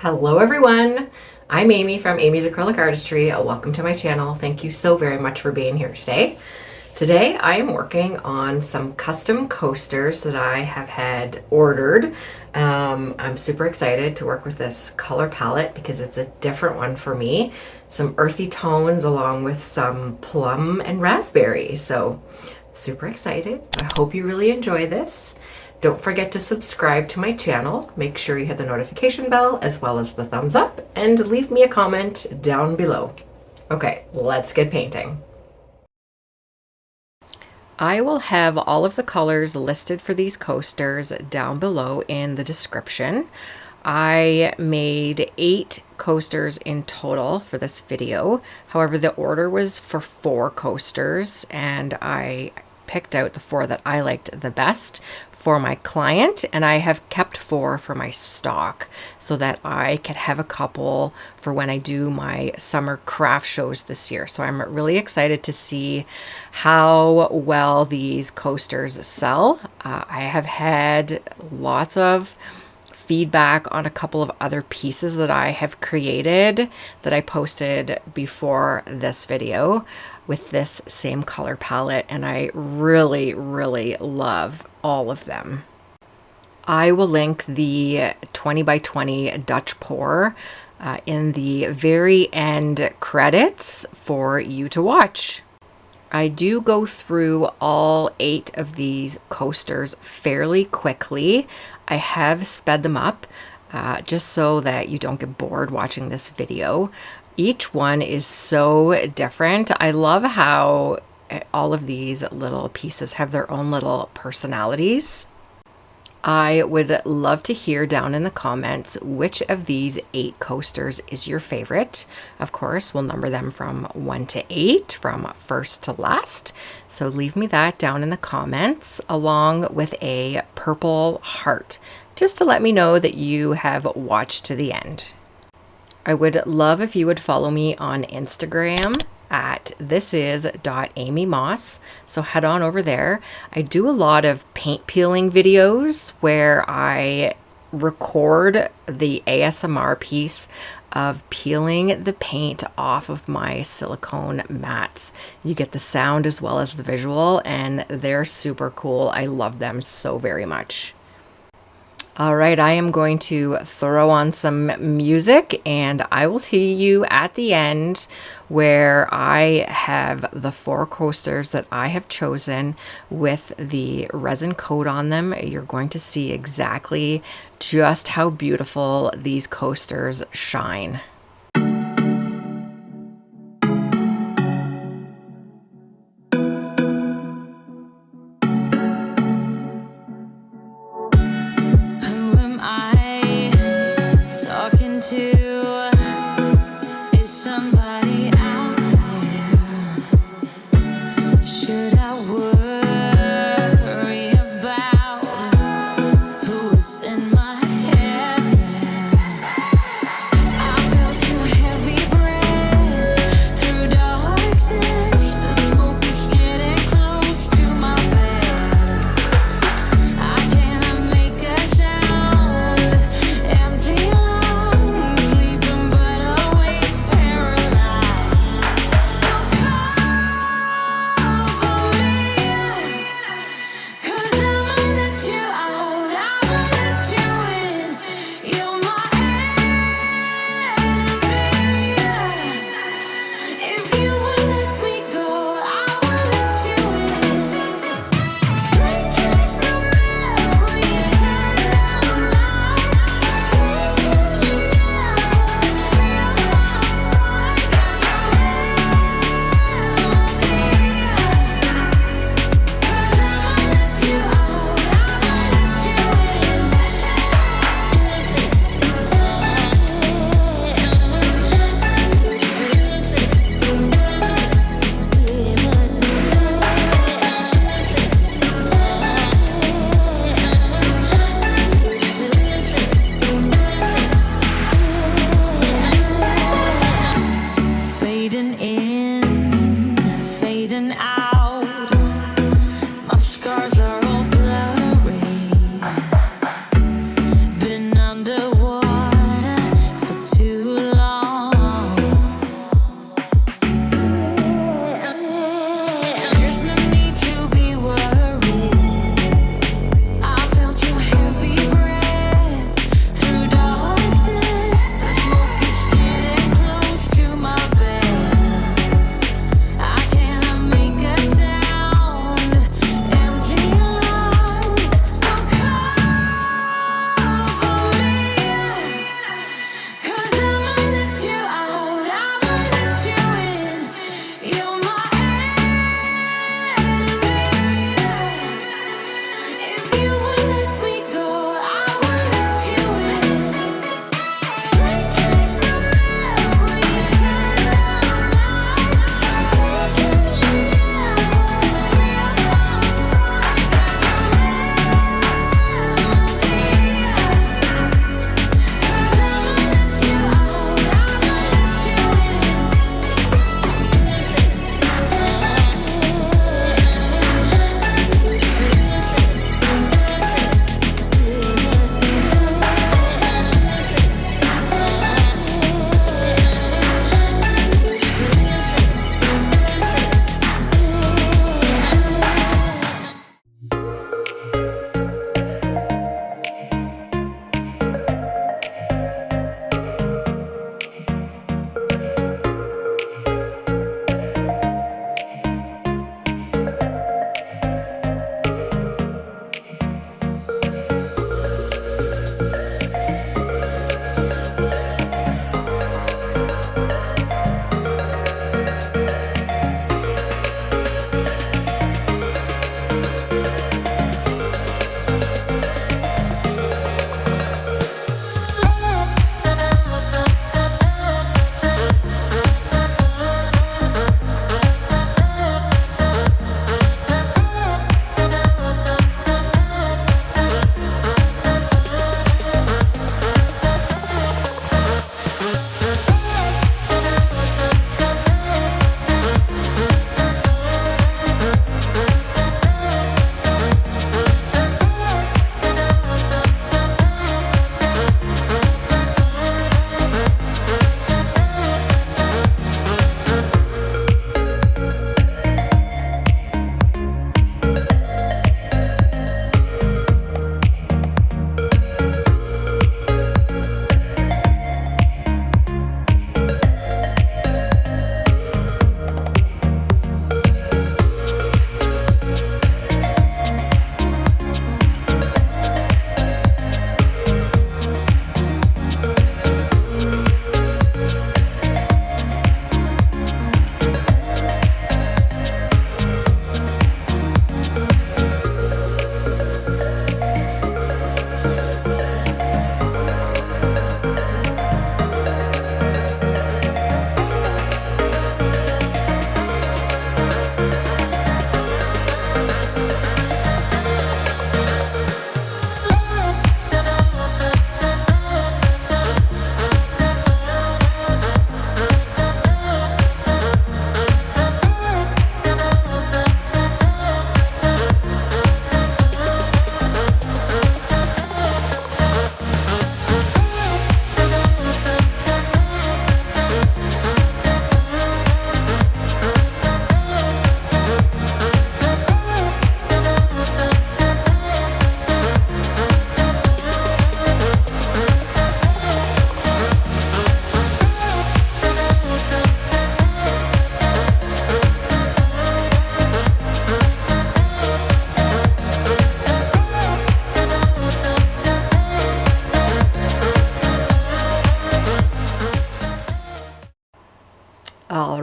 Hello everyone, I'm Amy from Amy's Acrylic Artistry. Welcome to my channel. Thank you so very much for being here today. Today I am working on some custom coasters that I have had ordered. I'm super excited to work with this color palette because it's a different one for me. Some earthy tones along with some plum and raspberry. So super excited. I hope you really enjoy this. Don't forget to subscribe to my channel. Make sure you hit the notification bell as well as the thumbs up and leave me a comment down below. Okay, let's get painting. I will have all of the colors listed for these coasters down below in the description. I made 8 coasters in total for this video. However, the order was for 4 coasters and I picked out the 4 that I liked the best for my client, and I have kept 4 for my stock so that I could have a couple for when I do my summer craft shows this year. So I'm really excited to see how well these coasters sell. I have had lots of feedback on a couple of other pieces that I have created that I posted before this video with this same color palette, and I really love all of them. I will link the 20 by 20 Dutch pour in the very end credits for you to watch. I do go through all 8 of these coasters fairly quickly. I have sped them up just so that you don't get bored watching this video. Each one is so different. I love how all of these little pieces have their own little personalities. I would love to hear down in the comments which of these 8 coasters is your favorite. Of course, we'll number them from 1 to 8, from first to last. So leave me that down in the comments along with a purple heart, just to let me know that you have watched to the end. I would love if you would follow me on Instagram at thisis.amymoss. So head on over there. I do a lot of paint peeling videos where I record the ASMR piece of peeling the paint off of my silicone mats. You get the sound as well as the visual, and they're super cool. I love them so very much. All right, I am going to throw on some music and I will see you at the end where I have the 4 coasters that I have chosen with the resin coat on them. You're going to see exactly just how beautiful these coasters shine.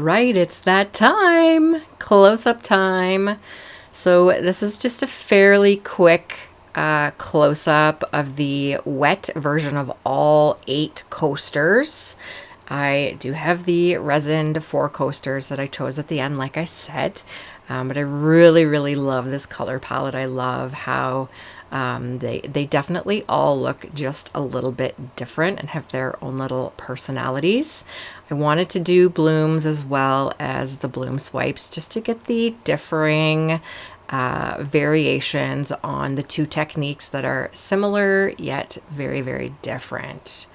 right, it's that time, close-up time. So this is just a fairly quick close-up of the wet version of all 8 coasters. I do have the resined 4 coasters that I chose at the end, like I said, but I really love this color palette. I love how they definitely all look just a little bit different and have their own little personalities. I wanted to do blooms as well as the bloom swipes just to get the differing variations on the 2 techniques that are similar yet very different.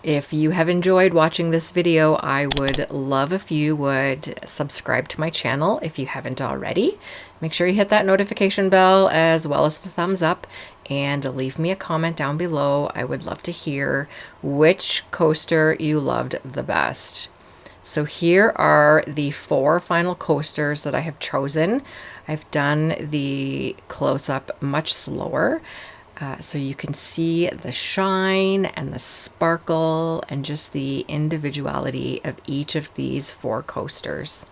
If you have enjoyed watching this video, I would love if you would subscribe to my channel if you haven't already. Make sure you hit that notification bell as well as the thumbs up, and leave me a comment down below. I would love to hear which coaster you loved the best. So here are the 4 final coasters that I have chosen. I've done the close-up much slower, so you can see the shine and the sparkle and just the individuality of each of these 4 coasters.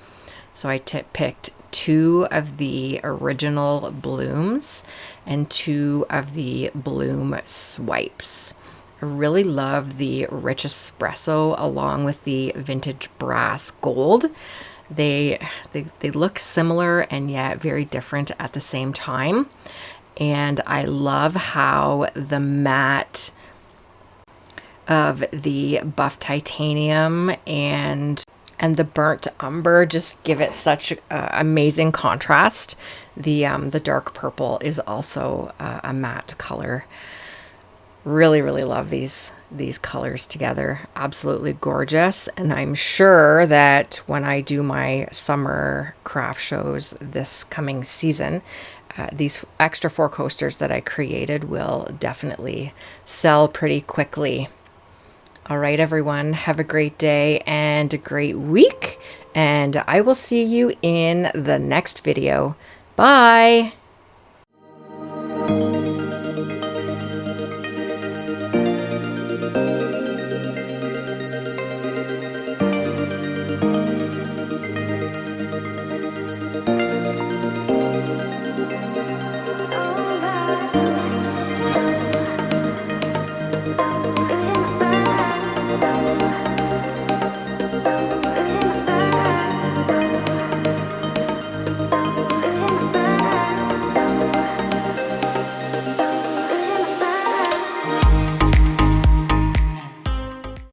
So I picked 2 of the original blooms and 2 of the bloom swipes. I really love the rich espresso along with the vintage brass gold. They look similar and yet very different at the same time. And I love how the matte of the buff titanium and the burnt umber just give it such amazing contrast. The dark purple is also a matte color. Really love these colors together. Absolutely gorgeous. And I'm sure that when I do my summer craft shows this coming season, these extra 4 coasters that I created will definitely sell pretty quickly. All right, everyone, have a great day and a great week, and I will see you in the next video. Bye.